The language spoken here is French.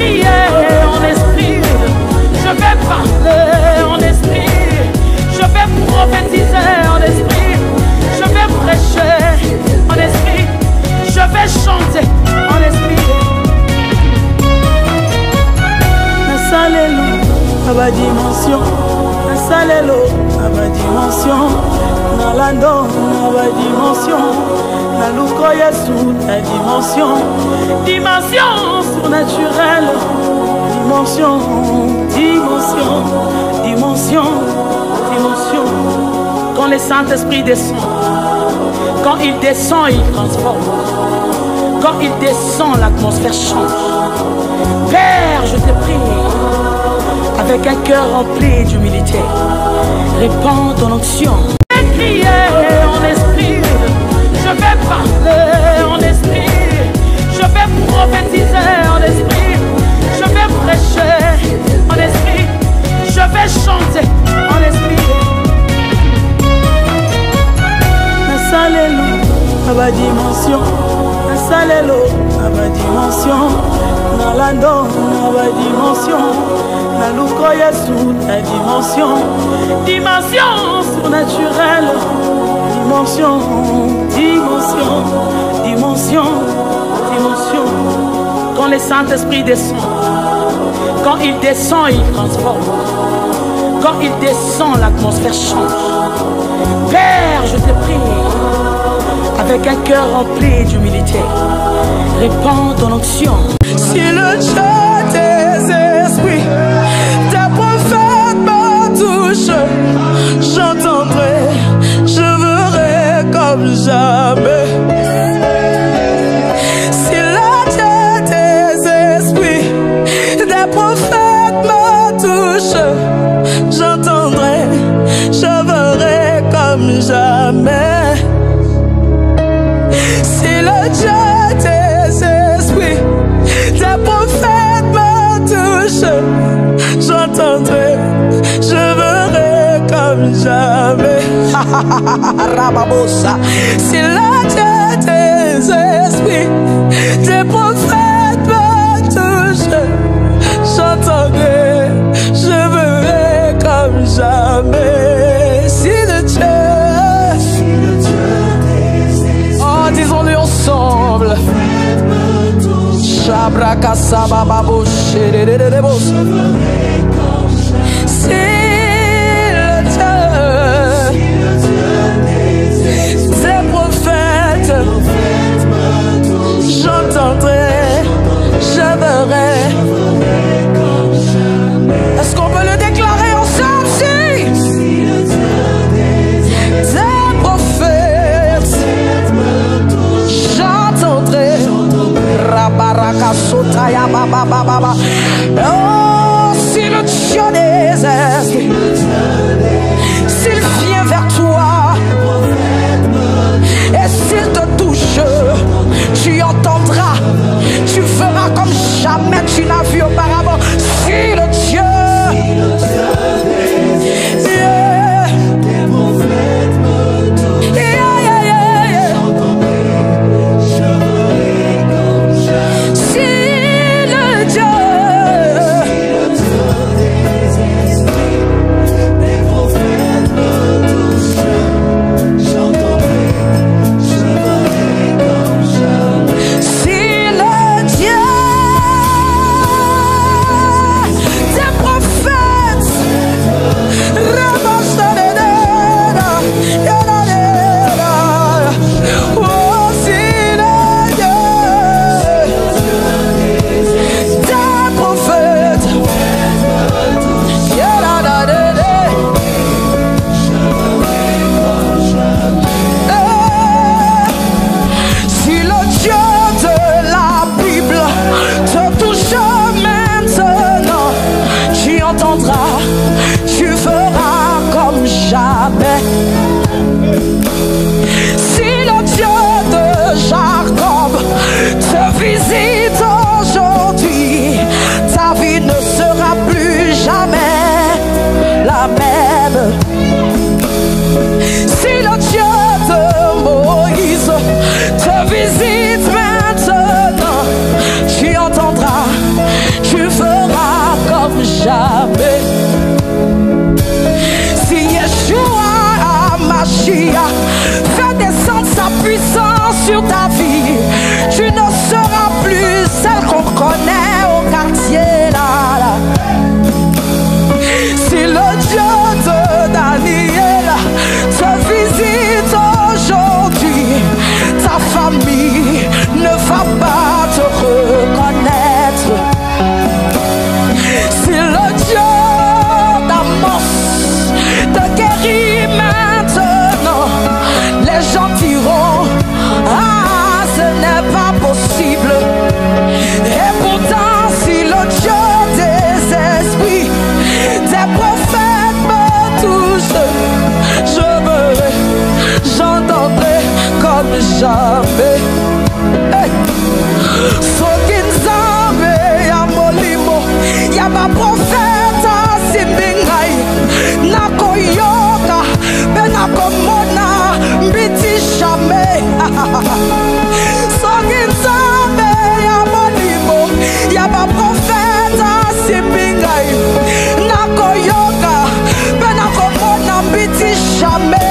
crier en esprit, je vais parler en esprit, je vais prophétiser en esprit, je vais prêcher en esprit, je vais chanter en esprit. Nasalelo, à ma dimension, nasalelo, à ma dimension, nalando, à ma dimension, naluko Yesu, ta dimension, dimension surnaturelle, dimension, dimension, dimension, dimension. Quand le Saint-Esprit descend, quand il descend, il transforme. Quand il descend, l'atmosphère change. Père, je te prie, avec un cœur rempli d'humilité, répands ton onction. Je vais crier en esprit, je vais parler en esprit, je vais prophétiser en esprit, je vais prêcher en esprit, je vais chanter en esprit. Nasalelo, à ma dimension, nasalelo, à ma dimension, nalando, à ma dimension, naluko Yesu, ta dimension, dimension surnaturelle, dimension, dimension, dimension, dimension. Quand le Saint-Esprit descend, quand il descend, il transforme. Quand il descend, l'atmosphère change. Père, je te prie, avec un cœur rempli d'humilité, répands ton onction. Si le Dieu des esprits, ta prophète me touche, j'entendrai, je verrai comme jamais. Si le Dieu des esprits, ta prophète me touche, j'entendrai, je verrai comme jamais. Si le Dieu des esprits, ta prophète me touche, j'entendrai, je verrai comme jamais. Si le Dieu des esprits, tes prophètes me touche, j'entendrai, je verrai comme jamais. Si le Dieu, oh, disons-le ensemble. Shabrakasabababo, shedededebos. Si le Dieu, tes prophètes, j'entendrai, je verrai. Est-ce qu'on peut le déclarer ensemble? Si tes prophètes, j'entendrai. Rabaraka sotaya baba baba. Oh, si le Dieu des esprits, s'il vient vers toi et s'il te touche, tu entendras, tu feras comme jamais tu n'as vu auparavant. Si le Dieu, descende sa puissance sur ta vie. Tu ne seras plus celle qu'on connaît au quartier là. Si le Dieu de Daniel te visite aujourd'hui, ta famille ne va pas te reconnaître. Si le Dieu d'Amos te guérit maintenant, les gens diront: ah, ce n'est pas possible. Et pourtant, si le Dieu des esprits, des prophètes me touche, j'entendrai comme jamais. Hey. Sokinzame ya molimo ya ba profeta simbingai nakoyoka pe nakomona mbiti jamais. Sokinzame ya molimo ya ba profeta simbingai nakoyoka pe nakomona mbiti jamais.